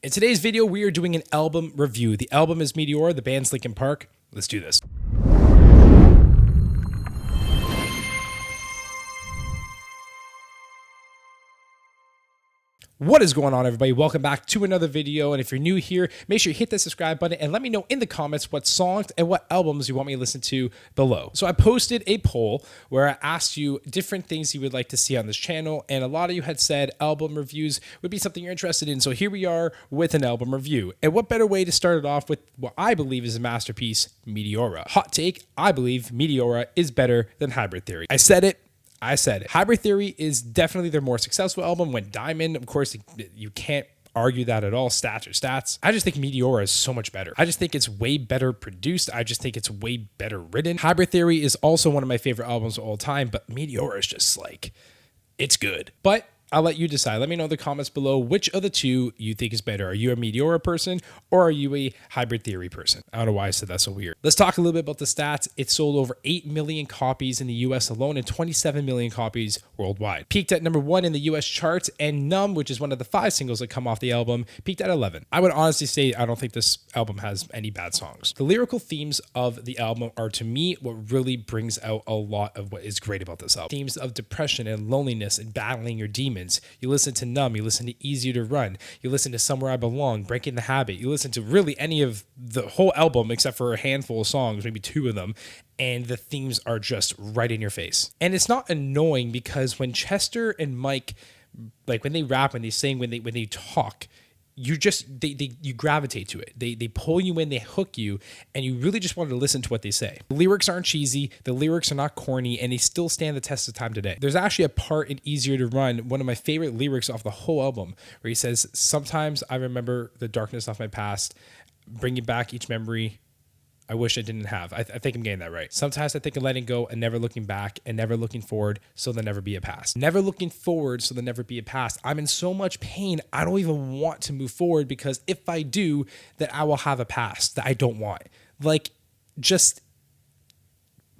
In today's video, we are doing an album review. The album is Meteora, the band's Linkin Park. Let's do this. What is going on, everybody? Welcome back to another video. And if you're new here, make sure you hit that subscribe button and let me know in the comments what songs and what albums you want me to listen to below. So I posted a poll where I asked you different things you would like to see on this channel. And a lot of you had said album reviews would be something you're interested in. So here we are with an album review. And what better way to start it off with what I believe is a masterpiece, Meteora. Hot take, I believe Meteora is better than Hybrid Theory. I said it. Hybrid Theory is definitely their more successful album. Went diamond. Of course, you can't argue that at all. Stats are stats. I just think Meteora is so much better. I just think it's way better produced. I just think it's way better written. Hybrid Theory is also one of my favorite albums of all time, but Meteora is just like, it's good. But I'll let you decide. Let me know in the comments below which of the two you think is better. Are you a Meteora person or are you a Hybrid Theory person? I don't know why I said that so weird. Let's talk a little bit about the stats. It sold over 8 million copies in the US alone and 27 million copies worldwide. Peaked at #1 in the US charts, and Numb, which is one of the 5 singles that come off the album, peaked at 11. I would honestly say I don't think this album has any bad songs. The lyrical themes of the album are, to me, what really brings out a lot of what is great about this album. Themes of depression and loneliness and battling your demons. You listen to Numb, you listen to Easier to Run, you listen to Somewhere I Belong, Breaking the Habit, you listen to really any of the whole album except for a handful of songs, maybe 2 of them, and the themes are just right in your face. And it's not annoying because when Chester and Mike, like when they rap, when they sing, when they talk, you just you gravitate to it. They pull you in, they hook you, and you really just want to listen to what they say. The lyrics aren't cheesy, the lyrics are not corny, and they still stand the test of time today. There's actually a part in Easier to Run, one of my favorite lyrics off the whole album, where he says, "Sometimes I remember the darkness of my past, bringing back each memory I wish I didn't have." I think I'm getting that right. Sometimes I think of letting go and never looking back and never looking forward, so there'll never be a past. Never looking forward, so there'll never be a past. I'm in so much pain, I don't even want to move forward because if I do, then I will have a past that I don't want. Like, just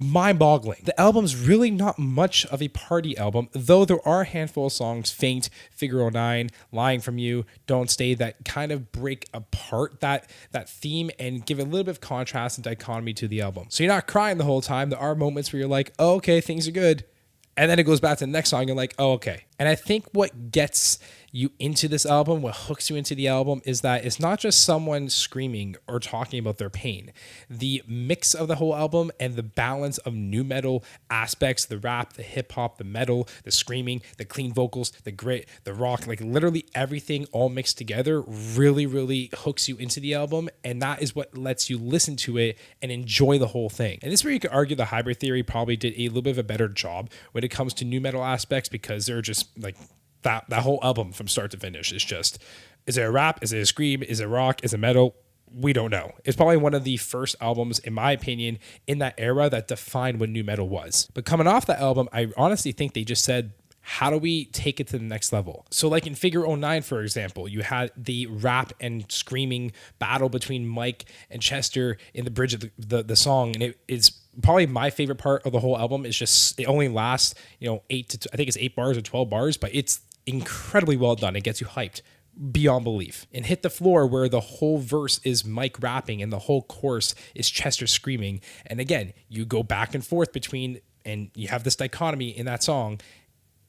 mind-boggling. The album's really not much of a party album, though there are a handful of songs, Faint, Figure 09, Lying From You, Don't Stay, that kind of break apart that theme and give a little bit of contrast and dichotomy to the album. So you're not crying the whole time. There are moments where you're like, oh, okay, things are good. And then it goes back to the next song, you're like, oh, okay. And I think what gets you into this album, what hooks you into the album, is that it's not just someone screaming or talking about their pain. The mix of the whole album and the balance of nu metal aspects, the rap, the hip hop, the metal, the screaming, the clean vocals, the grit, the rock, like literally everything all mixed together really, really hooks you into the album. And that is what lets you listen to it and enjoy the whole thing. And this is where you could argue the Hybrid Theory probably did a little bit of a better job when it comes to nu metal aspects, because they're just like, that whole album from start to finish is just, is it a rap? Is it a scream? Is it rock? Is it metal? We don't know. It's probably one of the first albums, in my opinion, in that era that defined what nu metal was. But coming off that album, I honestly think they just said, how do we take it to the next level? So like in Figure 09, for example, you had the rap and screaming battle between Mike and Chester in the bridge of the song. And it is probably my favorite part of the whole album. Is just, it only lasts, 8 bars or 12 bars, but it's incredibly well done. It gets you hyped beyond belief. And Hit the Floor, where the whole verse is Mike rapping and the whole chorus is Chester screaming. And again, you go back and forth between, and you have this dichotomy in that song,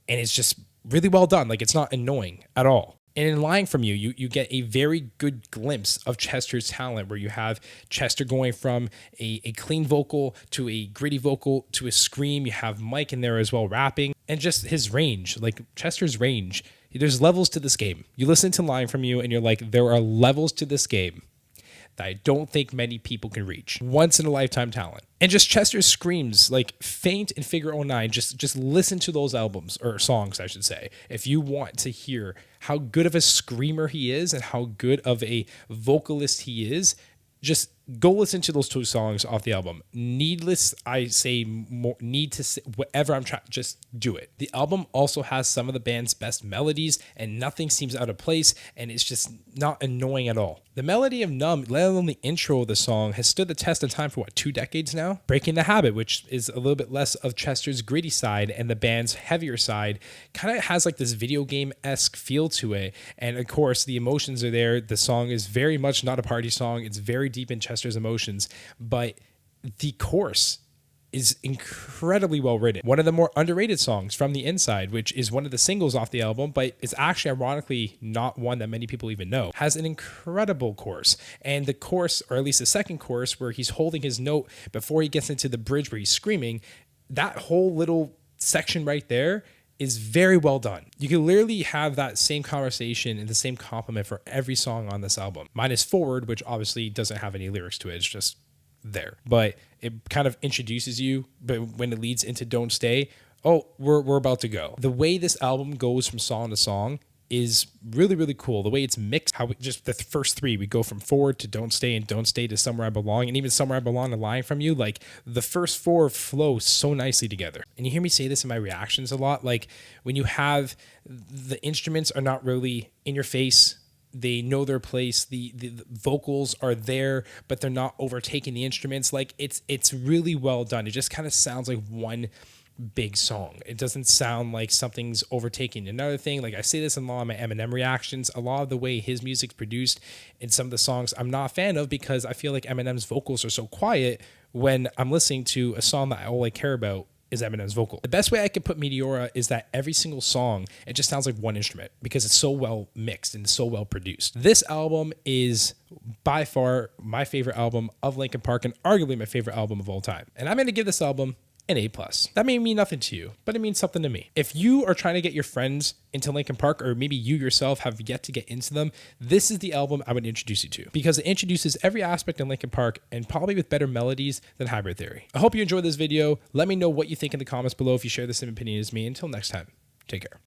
and it's just really well done. Like, it's not annoying at all. And in Lying From You, you get a very good glimpse of Chester's talent, where you have Chester going from a clean vocal to a gritty vocal to a scream. You have Mike in there as well rapping, and just his range, like Chester's range. There's levels to this game. You listen to Lying From You and you're like, there are levels to this game that I don't think many people can reach. Once in a lifetime talent. And just Chester's screams, like Faint and Figure 09, just listen to those albums, or songs, I should say, if you want to hear how good of a screamer he is and how good of a vocalist he is. Just go listen to those 2 songs off the album. Needless, I say more, need to say whatever I'm trying, just do it. The album also has some of the band's best melodies, and nothing seems out of place, and it's just not annoying at all. The melody of Numb, let alone the intro of the song, has stood the test of time for 2 decades now? Breaking the Habit, which is a little bit less of Chester's gritty side and the band's heavier side, kind of has like this video game-esque feel to it. And of course, the emotions are there. The song is very much not a party song. It's very deep in Chester's emotions, but the chorus is incredibly well written. One of the more underrated songs, From the Inside, which is one of the singles off the album, but it's actually ironically not one that many people even know, has an incredible chorus. And the chorus, or at least the second chorus, where he's holding his note before he gets into the bridge where he's screaming, that whole little section right there is very well done. You can literally have that same conversation and the same compliment for every song on this album. Minus Forward, which obviously doesn't have any lyrics to it. It's just there, but it kind of introduces you. But when it leads into Don't Stay, oh, we're about to go. The way this album goes from song to song is really, really cool. The way it's mixed, how just the first 3, we go from Forward to Don't Stay, and Don't Stay to Somewhere I Belong, and even Somewhere I Belong, a line from you. Like the first 4 flow so nicely together. And you hear me say this in my reactions a lot. Like when you have the instruments are not really in your face, they know their place. The vocals are there, but they're not overtaking the instruments. Like it's really well done. It just kind of sounds like one big song. It doesn't sound like something's overtaking another thing. Like I say this in a lot of my Eminem reactions, a lot of the way his music's produced in some of the songs I'm not a fan of, because I feel like Eminem's vocals are so quiet when I'm listening to a song that all I care about is Eminem's vocal. The best way I could put Meteora is that every single song, it just sounds like one instrument because it's so well mixed and so well produced. This album is by far my favorite album of Linkin Park and arguably my favorite album of all time. And I'm going to give this album an A+. That may mean nothing to you, but it means something to me. If you are trying to get your friends into Linkin Park, or maybe you yourself have yet to get into them, this is the album I would introduce you to, because it introduces every aspect in Linkin Park and probably with better melodies than Hybrid Theory. I hope you enjoyed this video. Let me know what you think in the comments below if you share the same opinion as me. Until next time, take care.